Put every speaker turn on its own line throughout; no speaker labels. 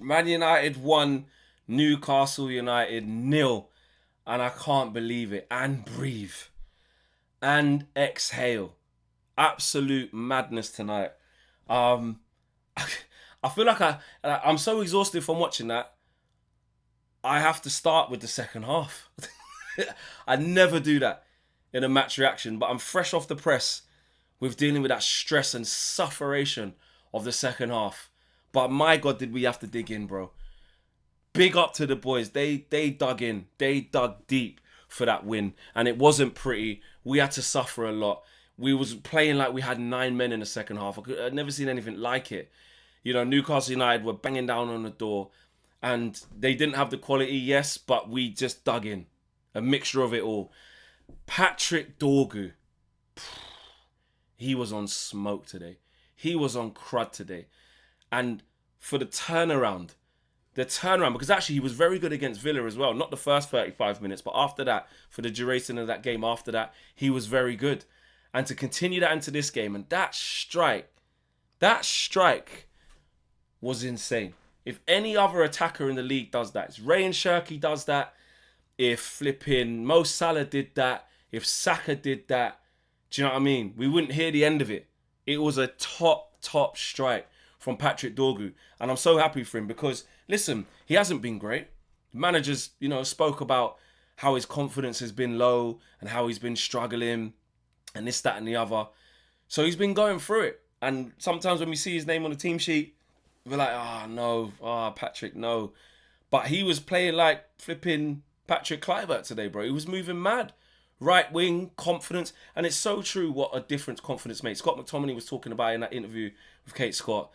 Man United won, Newcastle United nil. And I can't believe it. And breathe. And exhale. Absolute madness tonight. Um, I feel like I'm so exhausted from watching that. I have to start with the second half. I never do that in a match reaction, but I'm fresh off the press with dealing with that stress and sufferation of the second half. But my God, did we have to dig in, bro. Big up to the boys. They dug in. They dug deep for that win. And it wasn't pretty. We had to suffer a lot. We was playing like we had 9 men in the second half. I'd never seen anything like it. You know, Newcastle United were banging down on the door. And they didn't have the quality, yes, but we just dug in. A mixture of it all. Patrick Dorgu. He was on smoke today. He was on crud today. And for the turnaround, because actually he was very good against Villa as well. Not the first 35 minutes, but after that, for the duration of that game after that, he was very good. And to continue that into this game, and that strike was insane. If any other attacker in the league does that, if Ray and Shirky does that, if flipping Mo Salah did that, if Saka did that, do you know what I mean? We wouldn't hear the end of it. It was a top strike from Patrick Dorgu. And I'm so happy for him because, listen, he hasn't been great. Managers, spoke about how his confidence has been low and how he's been struggling and this, that and the other. So he's been going through it. And sometimes when we see his name on the team sheet, we're like, Patrick, no. But he was playing like flipping Patrick Kluivert today, bro. He was moving mad. Right wing, confidence. And it's so true what a difference confidence makes. Scott McTominay was talking about in that interview with Kate Scott.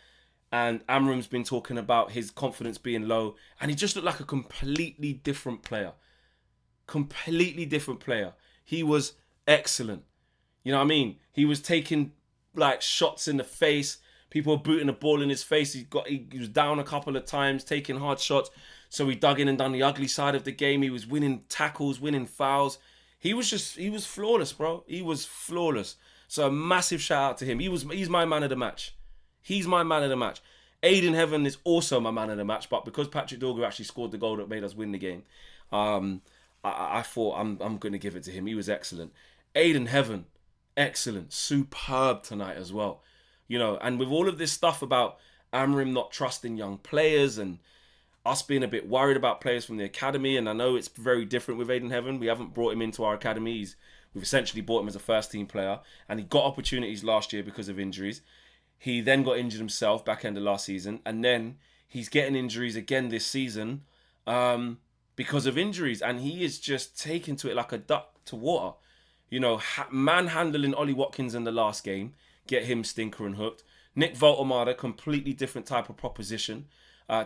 And Amram's been talking about his confidence being low. And he just looked like a completely different player. Completely different player. He was excellent. You know what I mean? He was taking like shots in the face. People were booting the ball in his face. He was down a couple of times, taking hard shots. So he dug in and done the ugly side of the game. He was winning tackles, winning fouls. He was flawless, bro. He was flawless. So a massive shout out to him. He's my man of the match. He's my man of the match. Aiden Heaven is also my man of the match, but because Patrick Dorgu actually scored the goal that made us win the game, I thought I'm going to give it to him. He was excellent. Aiden Heaven, excellent, superb tonight as well. And with all of this stuff about Amram not trusting young players and us being a bit worried about players from the academy, and I know it's very different with Aiden Heaven. We haven't brought him into our academy. We've essentially bought him as a first-team player, and he got opportunities last year because of injuries. He then got injured himself back end of last season, and then he's getting injuries again this season because of injuries, and he is just taking to it like a duck to water. Manhandling Ollie Watkins in the last game, get him stinker and hooked. Nick Voltemada, completely different type of proposition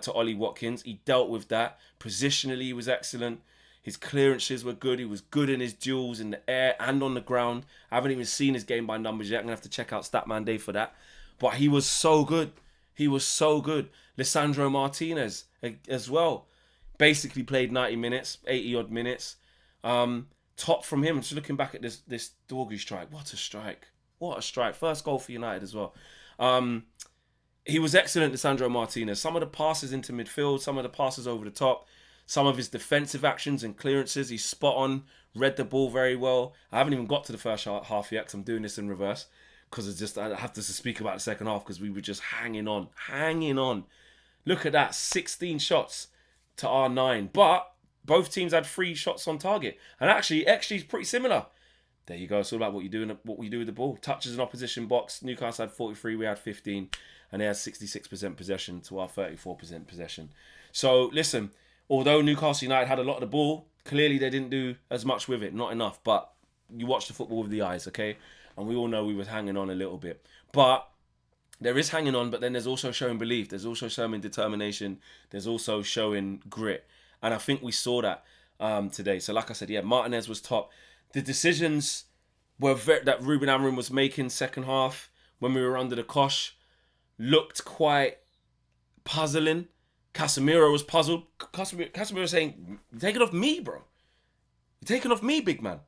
to Ollie Watkins. He dealt with that. Positionally, he was excellent. His clearances were good. He was good in his duels in the air and on the ground. I haven't even seen his game by numbers yet. I'm going to have to check out Statman Day for that. But he was so good. He was so good. Lisandro Martinez as well. Basically played 90 minutes, 80-odd minutes. Top from him. Just looking back at this Dorgu strike. What a strike. What a strike. First goal for United as well. He was excellent, Lisandro Martinez. Some of the passes into midfield, some of the passes over the top, some of his defensive actions and clearances, he's spot on, read the ball very well. I haven't even got to the first half yet because I'm doing this in reverse because I have to speak about the second half because we were just hanging on. Look at that, 16 shots to our 9. But both teams had 3 shots on target. And actually, XG is pretty similar. There you go. It's all about what you do with the ball. Touches in opposition box. Newcastle had 43, we had 15. And they had 66% possession to our 34% possession. So, listen, although Newcastle United had a lot of the ball, clearly they didn't do as much with it. Not enough. But you watch the football with the eyes, okay? And we all know we were hanging on a little bit. But there is hanging on, but then there's also showing belief. There's also showing determination. There's also showing grit. And I think we saw that today. So, like I said, Martinez was top. The decisions that Ruben Amorim was making second half when we were under the cosh looked quite puzzling. Casemiro was puzzled. Casemiro was saying, "You're taking off me, bro. You're taking off me, big man.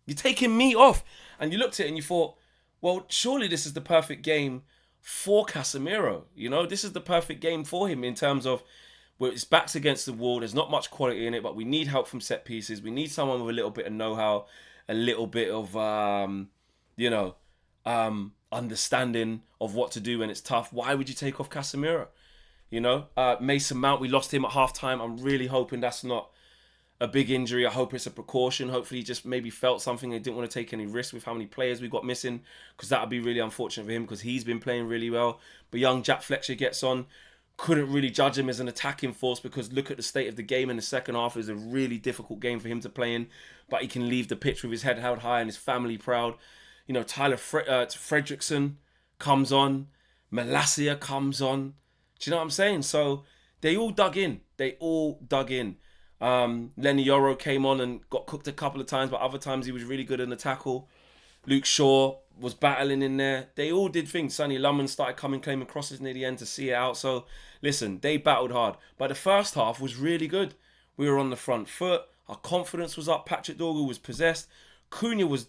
You're taking me off." And you looked at it and you thought, well, surely this is the perfect game for Casemiro. This is the perfect game for him in terms of It's backs against the wall. There's not much quality in it, but we need help from set pieces. We need someone with a little bit of know-how, a little bit of, understanding of what to do when it's tough. Why would you take off Casemiro? Mason Mount, we lost him at half-time. I'm really hoping that's not a big injury. I hope it's a precaution. Hopefully he just maybe felt something. He didn't want to take any risks with how many players we got missing, because that would be really unfortunate for him, because he's been playing really well. But young Jack Fletcher gets on. Couldn't really judge him as an attacking force, because look at the state of the game in the second half. It was a really difficult game for him to play in, but he can leave the pitch with his head held high and his family proud. Tyler Fredrickson comes on. Malacia comes on. Do you know what I'm saying? So they all dug in. Lenny Yoro came on and got cooked a couple of times, but other times he was really good in the tackle. Luke Shaw was battling in there. They all did things. Sonny Lumman started claiming crosses near the end to see it out. So, listen, they battled hard. But the first half was really good. We were on the front foot. Our confidence was up. Patrick Dorgu was possessed. Cunha was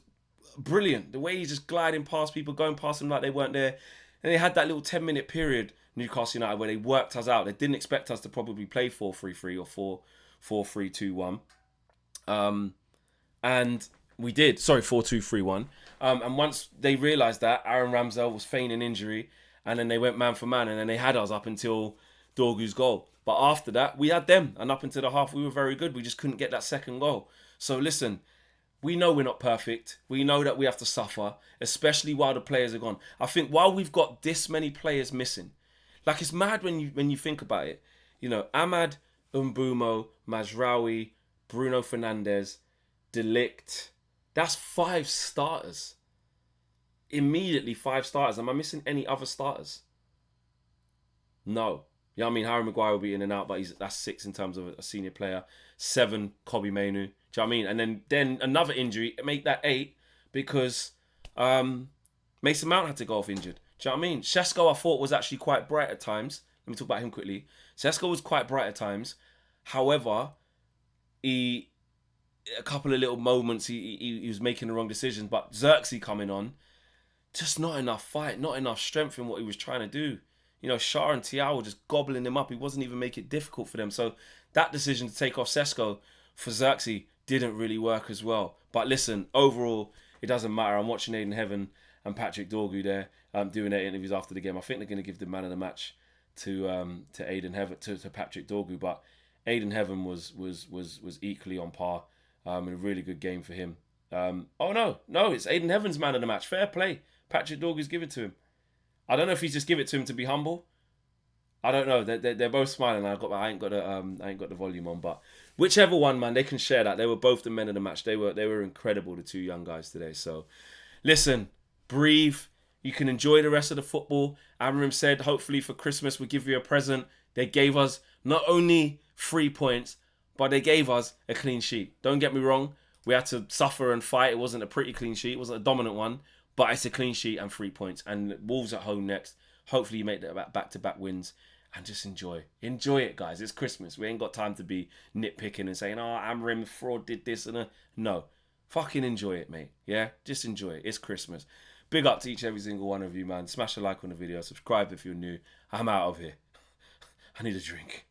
brilliant. The way he's just gliding past people, going past them like they weren't there. And they had that little 10-minute period, Newcastle United, where they worked us out. They didn't expect us to probably play 4-3-3 or 4-3-2-1. And we did. Sorry, 4-2-3-1. And once they realised that, Aaron Ramsdale was feigning injury, and then they went man for man, and then they had us up until Dorgu's goal. But after that, we had them, and up until the half, we were very good. We just couldn't get that second goal. So listen, we know we're not perfect. We know that we have to suffer, especially while the players are gone. I think while we've got this many players missing, like, it's mad when you think about it. Ahmad, Mbumo, Mazraoui, Bruno Fernandes, De Ligt. That's 5 starters. Immediately 5 starters. Am I missing any other starters? No. You know what I mean? Harry Maguire will be in and out, but that's 6 in terms of a senior player. 7, Kobe Mainu. Do you know what I mean? And then another injury, make that 8, because Mason Mount had to go off injured. Do you know what I mean? Shesko, I thought, was actually quite bright at times. Let me talk about him quickly. Shesko was quite bright at times. However, a couple of little moments, he was making the wrong decisions. But Xerxes coming on, just not enough fight, not enough strength in what he was trying to do. Shah and Thiaw were just gobbling him up. He wasn't even making it difficult for them. So that decision to take off Sesko for Xerxes didn't really work as well. But listen, overall, it doesn't matter. I'm watching Aiden Heaven and Patrick Dorgu there doing their interviews after the game. I think they're going to give the man of the match to Aiden Heaven, to Patrick Dorgu. But Aiden Heaven was equally on par. And a really good game for him. No, it's Aiden Heaven's man of the match. Fair play. Patrick Dorgu's give it to him. I don't know if he's just give it to him to be humble. I don't know. They're both smiling. I ain't got the volume on, but whichever one, man, they can share that. They were both the men of the match. They were incredible, the 2 young guys today. So, listen, breathe. You can enjoy the rest of the football. Amram said, hopefully for Christmas we'll give you a present. They gave us not only 3 points, but they gave us a clean sheet. Don't get me wrong. We had to suffer and fight. It wasn't a pretty clean sheet. It wasn't a dominant one. But it's a clean sheet and 3 points. And Wolves at home next. Hopefully you make that back-to-back wins. And just enjoy. Enjoy it, guys. It's Christmas. We ain't got time to be nitpicking and saying, Amram fraud did this and no. Fucking enjoy it, mate. Yeah? Just enjoy it. It's Christmas. Big up to each and every single one of you, man. Smash a like on the video. Subscribe if you're new. I'm out of here. I need a drink.